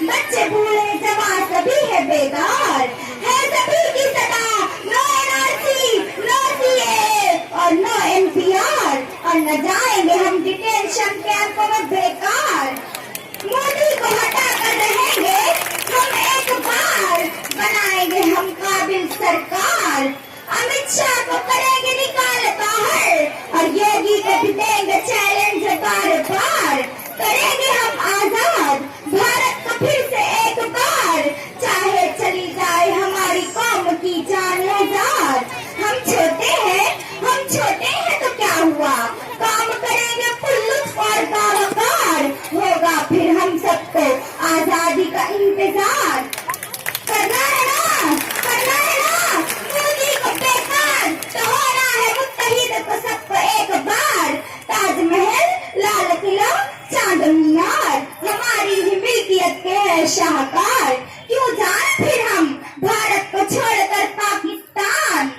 बच्चे बूढ़े जवान सभी है बेकार, है सभी की सदा नो एनआरसी, नो सीए और नो एनपीआर, और न जाएंगे हम डिटेंशन कैंप में बेकार। मोदी को हटा कर रहेंगे हम एक बार, बनाएंगे हम काबिल सरकार। अमित शाह को करेंगे निकाल बाहर, और योगी को भी देंगे चैलेंज बार बार। करेंगे हम आजाद भारत को फिर से एक बार, चाहे चली जाए हमारी कौम की जान हजार। हम छोटे हैं तो क्या हुआ, काम करेंगे पुल्लुत और बावकार, होगा फिर हम सबको आजादी का इंतजार। करना है ना मोदी को बेकार, तो होना है मुत्तहिद को सबको एक बार। ताजमहल, लाल किला, चांद मीनार, हमारी ही मिल्कियत के है शाहकार। क्यों जाए फिर हम भारत को छोड़कर पाकिस्तान।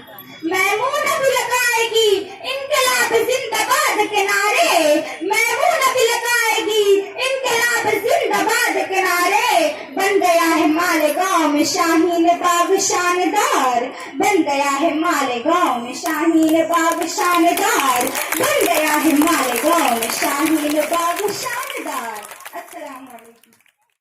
मैमून भी लगाएगी इनकलाब जिंदाबाद के नारे, मैमून भी लगाएगी इनकलाब जिंदाबाद के नारे। बन गया है मालेगांव में शाहीन बाग शानदार, बन गया है मालेगांव में शाहीन बाग शानदार, बन गया है मालेगांव में शाहीन बाग शानदार।